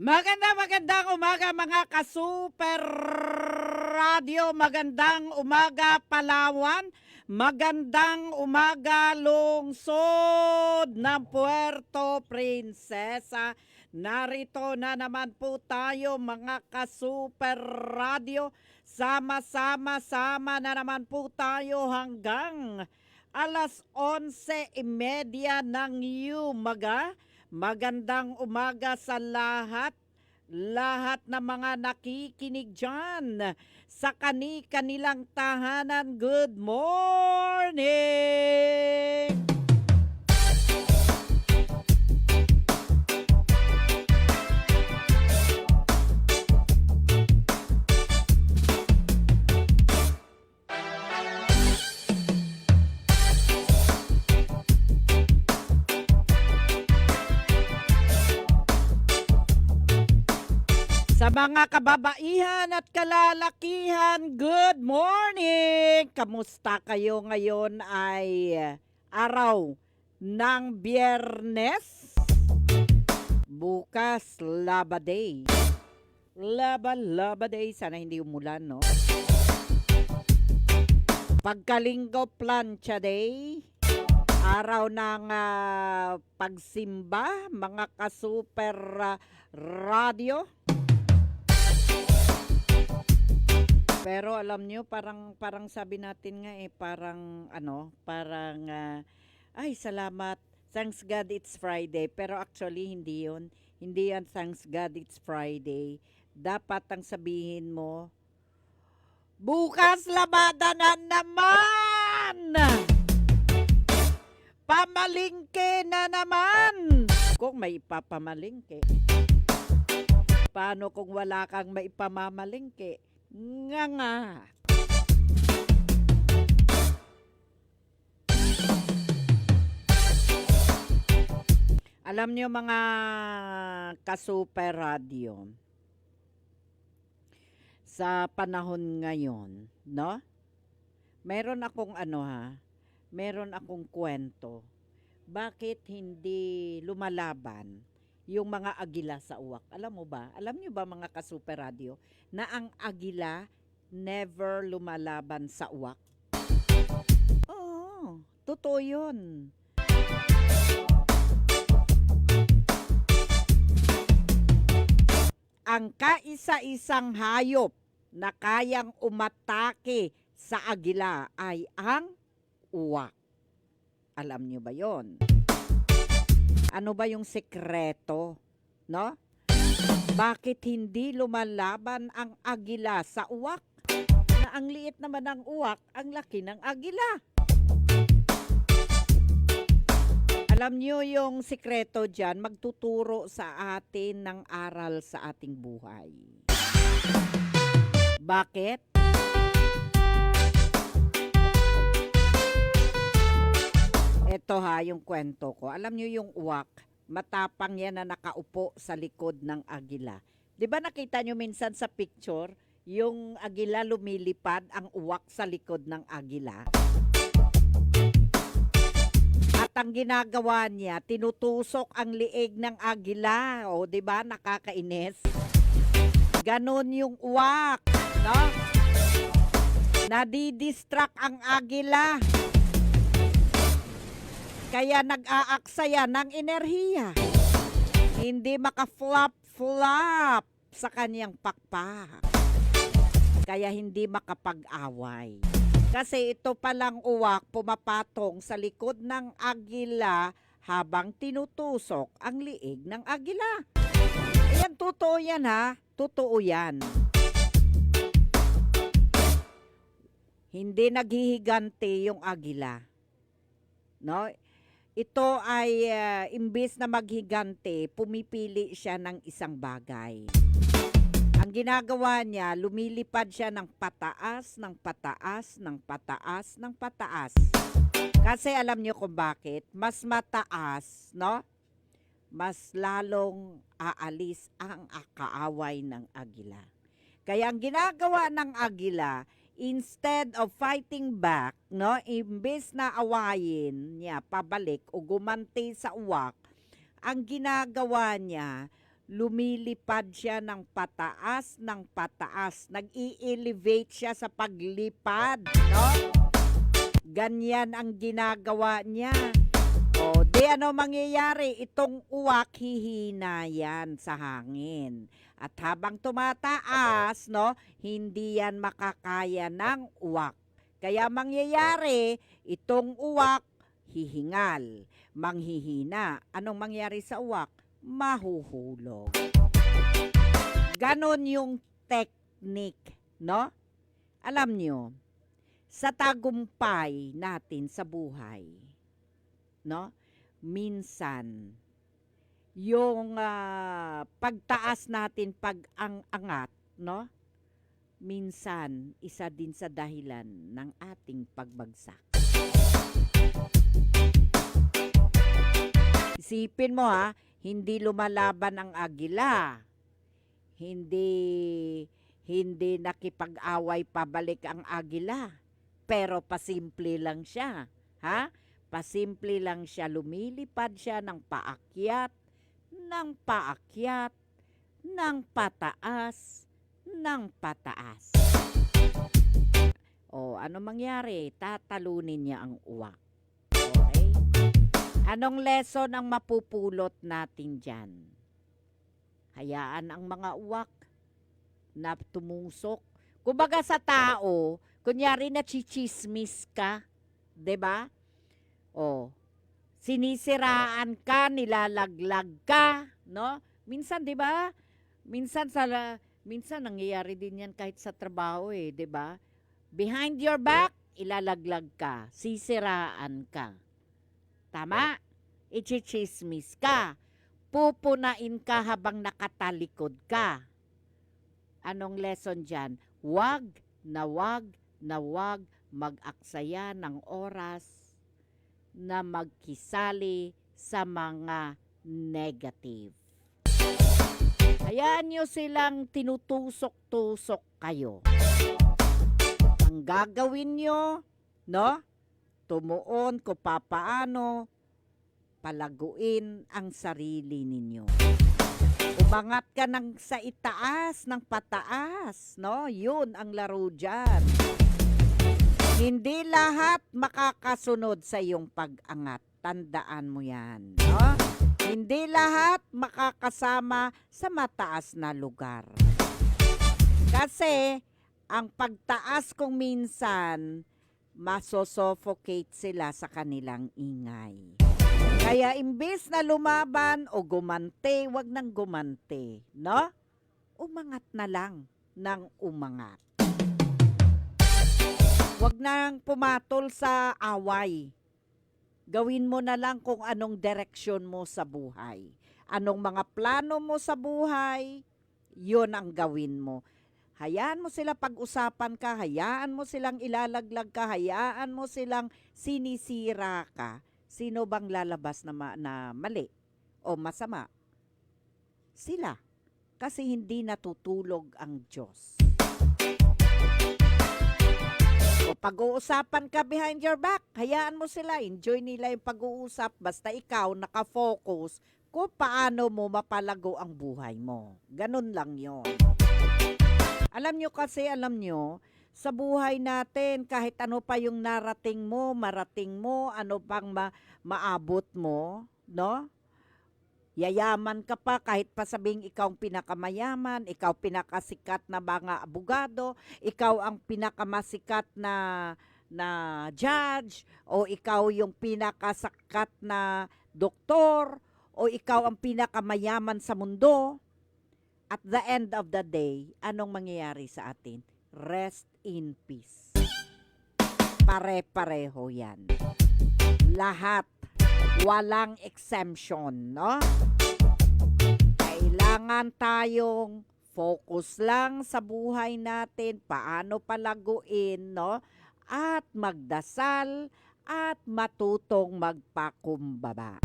Magandang umaga mga ka-super radio. Magandang umaga Palawan. Magandang umaga lungsod ng Puerto Princesa. Narito na naman po tayo mga ka-super radio. Sama-sama na naman po tayo hanggang alas 11:30 ng umaga. Magandang umaga sa lahat ng mga nakikinig dyan sa kanilang tahanan. Good morning! Sa mga kababaihan at kalalakihan, good morning! Kamusta kayo ngayon ay araw ng Biyernes? Bukas, Laba Day. Laba Day. Sana hindi umulan, no? Pagkalinggo, Plancha Day. Araw ng pagsimba, mga ka-super radio. Pero alam nyo, parang sabi natin nga ay salamat, thanks God it's Friday. Pero actually hindi yun. Hindi yan thanks God it's Friday. Dapat ang sabihin mo, bukas labada na naman! Pamalingke na naman! Kung may ipapamalingke. Paano kung wala kang maipamamalingke? Nga. Alam niyo mga ka-super radio, sa panahon ngayon, no? Meron akong kwento. Bakit hindi lumalaban yung mga agila sa uwak? Alam mo ba? Alam niyo ba mga ka-super radio na ang agila never lumalaban sa uwak? Oo, totoo yun. Ang kaisa-isang hayop na kayang umatake sa agila ay ang uwak. Alam niyo ba yon? Ano ba yung sekreto, no? Bakit hindi lumalaban ang agila sa uwak? Na ang liit naman ng uwak, ang laki ng agila. Alam niyo yung sekreto dyan, magtuturo sa atin ng aral sa ating buhay. Bakit? Ito yung kwento ko. Alam niyo yung uwak, matapang yan na nakaupo sa likod ng agila. 'Di ba nakita niyo minsan sa picture, yung agila lumilipad, ang uwak sa likod ng agila? At ang ginagawa niya, tinutusok ang liig ng agila. O 'di ba nakakainis? Ganon yung uwak, no? Nadidistract ang agila. Kaya nag-aaksaya ng enerhiya. Hindi maka-flop sa kanyang pakpak. Kaya hindi makapag-away. Kasi ito palang uwak pumapatong sa likod ng agila habang tinutusok ang liig ng agila. Ayan, totoo yan ha. Totoo yan. Hindi naghihigante yung agila. No? Ito ay imbes na maghigante, pumipili siya ng isang bagay. Ang ginagawa niya, lumilipad siya ng pataas, ng pataas, ng pataas, ng pataas. Kasi alam niyo kung bakit? Mas mataas, no? Mas lalong aalis ang kaaway ng agila. Kaya ang ginagawa ng agila, instead of fighting back, no, imbes na awayin niya pabalik o gumanti sa uwak, ang ginagawa niya, lumilipad siya ng pataas, ng pataas. Nag-i-elevate siya sa paglipad, no? Ganyan ang ginagawa niya. O, di ano mangyayari? Itong uwak, hihina yan sa hangin. At habang tumataas, no, hindi yan makakaya ng uwak. Kaya mangyayari, itong uwak, hihingal, manghihina. Anong mangyayari sa uwak? Mahuhulog. Ganon yung technique, no? Alam nyo, sa tagumpay natin sa buhay, no? Minsan, yung pagtaas natin, pag-angat, no? Minsan, isa din sa dahilan ng ating pagbagsak. Isipin mo hindi lumalaban ang agila. Hindi nakipag-away pabalik ang agila. Pero pasimple lang siya. Ha? Pasimple lang siya. Lumilipad siya ng paakyat, ng paakyat, ng pataas, ng pataas. O, ano mangyari? Tatalunin niya ang uwak. Okay? Anong lesson ang mapupulot natin dyan? Hayaan ang mga uwak na tumusok. Kumbaga sa tao, kunyari na chichismis ka, 'di ba? O, sinisiraan ka, nilalaglag ka, no? Minsan, 'di ba? Minsan nangyayari din 'yan kahit sa trabaho 'di ba? Behind your back, ilalaglag ka, sisiraan ka. Tama? Ichichismis ka. Pupunain ka habang nakatalikod ka. Anong lesson dyan? Wag mag-aksaya ng oras na magkisali sa mga negative. Hayaan nyo silang tinutusok-tusok kayo. Ang gagawin nyo, no? Tumuon kung papaano palaguin ang sarili ninyo. Umangat ka sa itaas, ng pataas, no? Yun ang laro dyan. Hindi lahat makakasunod sa iyong pag-angat. Tandaan mo yan, no? Hindi lahat makakasama sa mataas na lugar. Kasi, ang pagtaas kung minsan, masosuffocate sila sa kanilang ingay. Kaya imbes na lumaban o gumante, wag nang gumante, no? Umangat na lang ng umangat. Wag nang pumatol sa away. Gawin mo na lang kung anong direksyon mo sa buhay. Anong mga plano mo sa buhay, yun ang gawin mo. Hayaan mo sila pag-usapan ka, hayaan mo silang ilalaglag ka, hayaan mo silang sinisira ka. Sino bang lalabas na mali o masama? Sila. Kasi hindi natutulog ang Diyos. O pag-uusapan ka behind your back, hayaan mo sila. Enjoy nila yung pag-uusap. Basta ikaw nakafocus kung paano mo mapalago ang buhay mo. Ganun lang yon. Alam nyo, sa buhay natin, kahit ano pa yung marating mo, ano pang maabot mo, no? Yayaman ka pa kahit pa sabing ikaw ang pinakamayaman, ikaw pinakasikat na mga abogado, ikaw ang pinakamasikat na judge, o ikaw yung pinakasikat na doktor, o ikaw ang pinakamayaman sa mundo. At the end of the day, anong mangyayari sa atin? Rest in peace. Pare-pareho yan. Lahat. Walang exemption, no? Kailangan tayong focus lang sa buhay natin, paano palaguin, no? At magdasal at matutong magpakumbaba.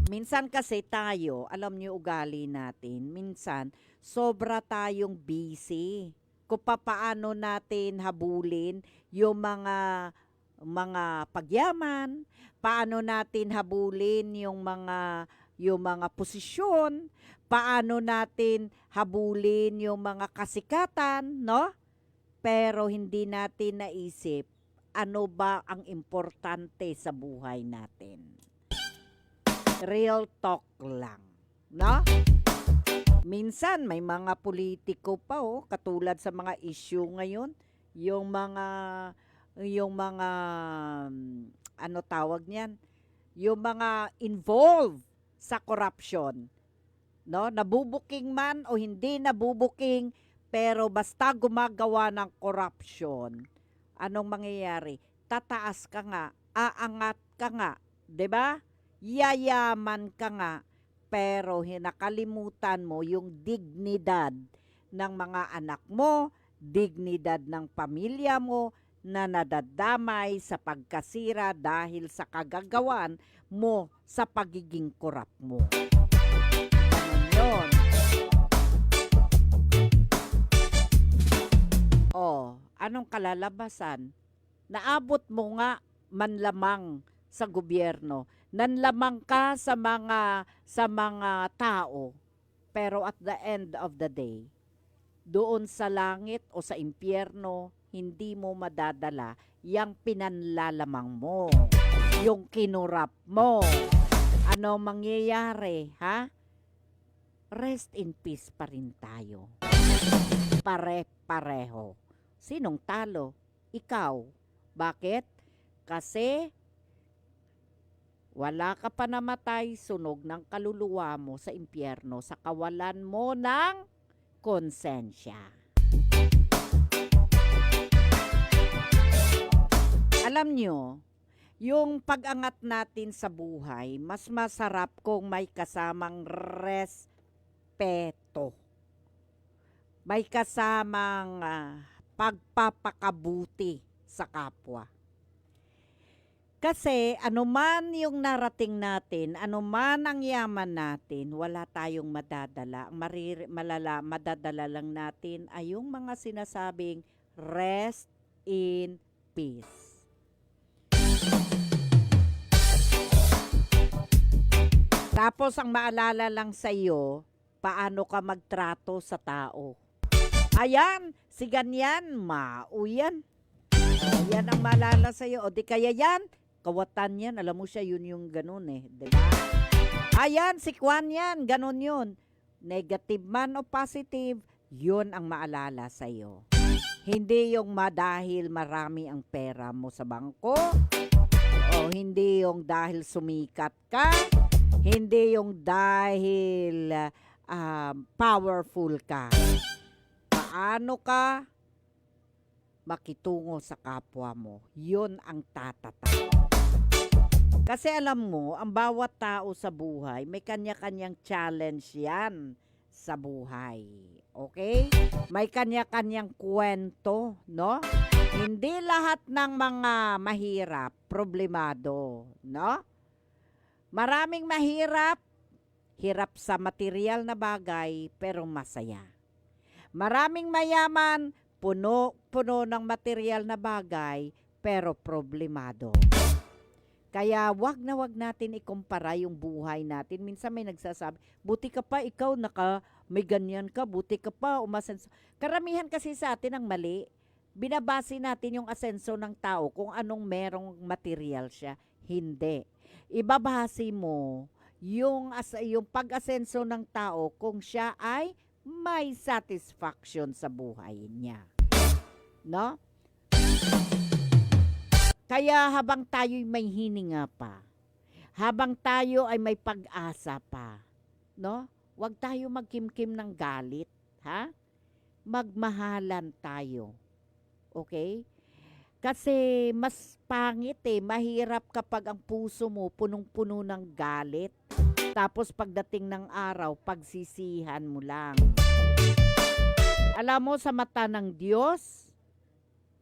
Minsan kasi tayo, alam niyo ugali natin, minsan sobra tayong busy. Kung paano natin habulin yung mga pagyaman, paano natin habulin yung mga yung mga posisyon, paano natin habulin yung mga kasikatan, no? Pero hindi natin naisip ano ba ang importante sa buhay natin. Real talk lang, no? Minsan may mga politiko pa katulad sa mga issue ngayon, yung mga ano tawag niyan, yung mga involved sa corruption, no? Nabubuking man o hindi nabubuking, pero basta gumagawa ng corruption, anong mangyayari? Tataas ka nga, aangat ka nga, 'di ba? Yayaman ka nga, pero hinakalimutan mo yung dignidad ng mga anak mo, dignidad ng pamilya mo na nadadamay sa pagkasira dahil sa kagagawan mo sa pagiging korap mo. Ganun yun. Anong kalalabasan? Naabot mo nga manlamang sa gobyerno, nanlamang ka sa mga tao, pero at the end of the day, doon sa langit o sa impyerno, hindi mo madadala yung pinanlalamang mo, yung kinurap mo. Ano mangyayari, ha? Rest in peace pa rin tayo. Pare-pareho. Sinong talo? Ikaw. Bakit? Kasi wala ka pa namatay, sunog ng kaluluwa mo sa impyerno sa kawalan mo ng konsensya. Alam nyo, yung pag-angat natin sa buhay, mas masarap kung may kasamang respeto. May kasamang pagpapakabuti sa kapwa. Kasi anuman yung narating natin, anuman ang yaman natin, wala tayong madadala. Ang madadala lang natin ay yung mga sinasabing rest in peace. Tapos ang maalala lang sa iyo, paano ka magtrato sa tao. Ayan, si ganyan, mauyan. Yan ang maalala sa iyo. O di kaya yan, kawatan yan. Alam mo siya, yun yung ganun diba? Ayan, si Kwan yan, ganun yun. Negative man o positive, yun ang maalala sa iyo. Hindi yung dahil marami ang pera mo sa bangko, o hindi yung dahil sumikat ka, hindi yung dahil powerful ka. Paano ka makitungo sa kapwa mo? Yun ang tatata. Kasi alam mo, ang bawat tao sa buhay, may kanya-kanyang challenge yan sa buhay. Okay? May kanya-kanyang kwento, no? Hindi lahat ng mga mahirap, problemado, no? Maraming mahirap, hirap sa material na bagay, pero masaya. Maraming mayaman, puno ng material na bagay, pero problemado. Kaya wag natin ikumpara yung buhay natin. Minsan may nagsasabi, buti ka pa ikaw, may ganyan ka, buti ka pa, umasenso. Karamihan kasi sa atin ang mali. Binabase natin yung asenso ng tao kung anong merong material siya. Hindi. Ibabase mo yung pag-asenso ng tao kung siya ay may satisfaction sa buhay niya. No? Kaya habang tayo'y may hininga pa, habang tayo ay may pag-asa pa, no? Huwag tayo magkimkim ng galit, ha? Magmahalan tayo. Okay? Kasi mas pangit mahirap kapag ang puso mo punong-puno ng galit. Tapos pagdating ng araw, pagsisihan mo lang. Alam mo, sa mata ng Diyos,